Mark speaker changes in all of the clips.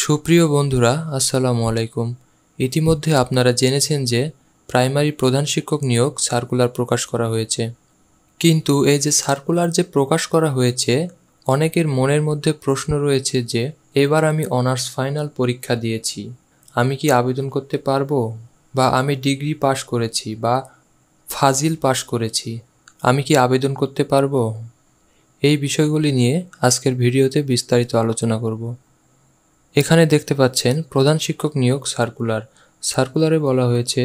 Speaker 1: সুপ্রিয় বন্ধুরা, আসসালামু আলাইকুম। ইতিমধ্যে আপনারা জেনেছেন যে প্রাইমারি প্রধান শিক্ষক নিয়োগ সার্কুলার প্রকাশ করা হয়েছে। কিন্তু এই যে সার্কুলার যে প্রকাশ করা হয়েছে, অনেকের মনের মধ্যে প্রশ্ন রয়েছে যে এবার আমি অনার্স ফাইনাল পরীক্ষা দিয়েছি, আমি কি আবেদন করতে পারবো? বা আমি ডিগ্রি পাশ করেছি বা ফাজিল পাশ করেছি, আমি কি আবেদন করতে পারবো? এই বিষয়গুলি নিয়ে আজকের ভিডিওতে বিস্তারিত আলোচনা করব। এখানে দেখতে পাচ্ছেন প্রধান শিক্ষক নিয়োগ সার্কুলারে বলা হয়েছে,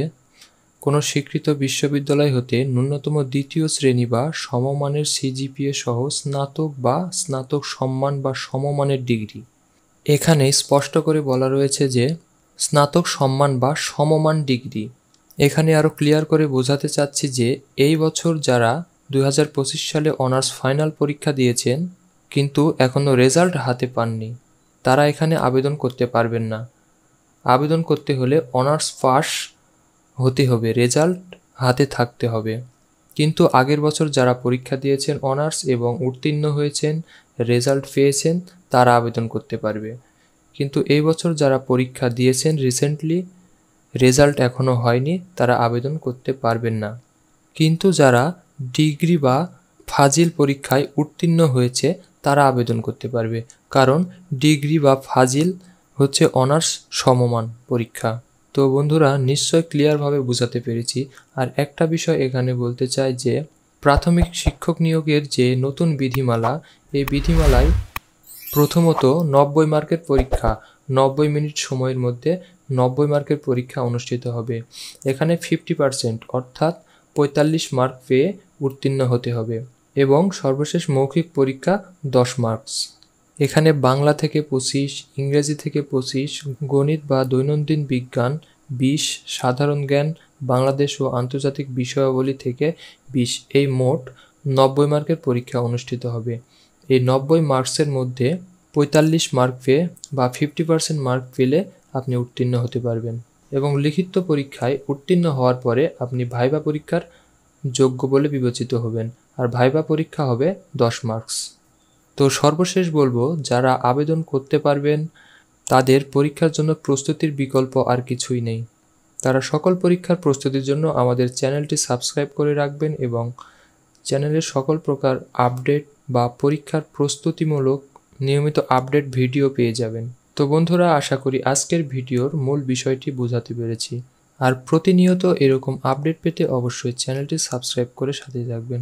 Speaker 1: কোনো স্বীকৃত বিশ্ববিদ্যালয় হতে ন্যূনতম দ্বিতীয় শ্রেণী বা সমমানের সিজিপিএ সহ স্নাতক বা স্নাতক সম্মান বা সমমানের ডিগ্রি। এখানে স্পষ্ট করে বলা রয়েছে যে স্নাতক সম্মান বা সমমান ডিগ্রি। এখানে আরও ক্লিয়ার করে বোঝাতে চাচ্ছি যে এই বছর যারা 2025 সালে অনার্স ফাইনাল পরীক্ষা দিয়েছেন কিন্তু এখনও রেজাল্ট হাতে পাননি, তারা এখানে আবেদন করতে পারবেন না। আবেদন করতে হলে অনার্স পাস হতে হবে, রেজাল্ট হাতে থাকতে হবে। কিন্তু আগের বছর যারা পরীক্ষা দিয়েছেন অনার্স এবং উত্তীর্ণ হয়েছেন, রেজাল্ট পেয়েছেন, তারা আবেদন করতে পারবে। কিন্তু এই বছর যারা পরীক্ষা দিয়েছেন রিসেন্টলি, রেজাল্ট এখনও হয়নি, তারা আবেদন করতে পারবেন না। কিন্তু যারা ডিগ্রি বা ফাজিল পরীক্ষায় উত্তীর্ণ হয়েছে তারা আবেদন করতে পারবে, কারণ ডিগ্রি বা ফাজিল হচ্ছে অনার্স সমমান পরীক্ষা। তো বন্ধুরা, নিশ্চয় ক্লিয়ারভাবে বোঝাতে পেরেছি। আর একটা বিষয় এখানে বলতে চাই যে প্রাথমিক শিক্ষক নিয়োগের যে নতুন বিধিমালা, এই বিধিমালায় প্রথমত 90 মার্কের পরীক্ষা, 90 মিনিট সময়ের মধ্যে 90 মার্কের পরীক্ষা অনুষ্ঠিত হবে। এখানে 50% অর্থাৎ 45 মার্ক পেয়ে উত্তীর্ণ হতে হবে এবং সর্বশেষ মৌখিক পরীক্ষা 10 মার্কস। এখানে বাংলা থেকে 25, ইংরেজি থেকে 25, গণিত বা দৈনন্দিন বিজ্ঞান 20, সাধারণ জ্ঞান, বাংলাদেশ ও আন্তর্জাতিক বিষয়াবলী থেকে 20, এই মোট 90 মার্কের পরীক্ষা অনুষ্ঠিত হবে। এই 90 মার্কসের মধ্যে 45 মার্ক পেয়ে বা 50% মার্ক পেলে আপনি উত্তীর্ণ হতে পারবেন এবং লিখিত পরীক্ষায় উত্তীর্ণ হওয়ার পরে আপনি ভাইভা পরীক্ষার যোগ্য বলে বিবেচিত হবেন, আর ভাইভা পরীক্ষা হবে 10 মার্কস। তো সর্বশেষ বলবো, যারা আবেদন করতে পারবেন তাদের পরীক্ষার জন্য প্রস্তুতির বিকল্প আর কিছুই নেই। তারা সকল পরীক্ষার প্রস্তুতির জন্য আমাদের চ্যানেলটি সাবস্ক্রাইব করে রাখবেন এবং চ্যানেলের সকল প্রকার আপডেট বা পরীক্ষার প্রস্তুতিমূলক নিয়মিত আপডেট ভিডিও পেয়ে যাবেন। তো বন্ধুরা, আশা করি আজকের ভিডিওর মূল বিষয়টি বোঝাতে পেরেছি। আর প্রতিনিয়ত এরকম আপডেট পেতে অবশ্যই চ্যানেলটি সাবস্ক্রাইব করে সাথে থাকবেন।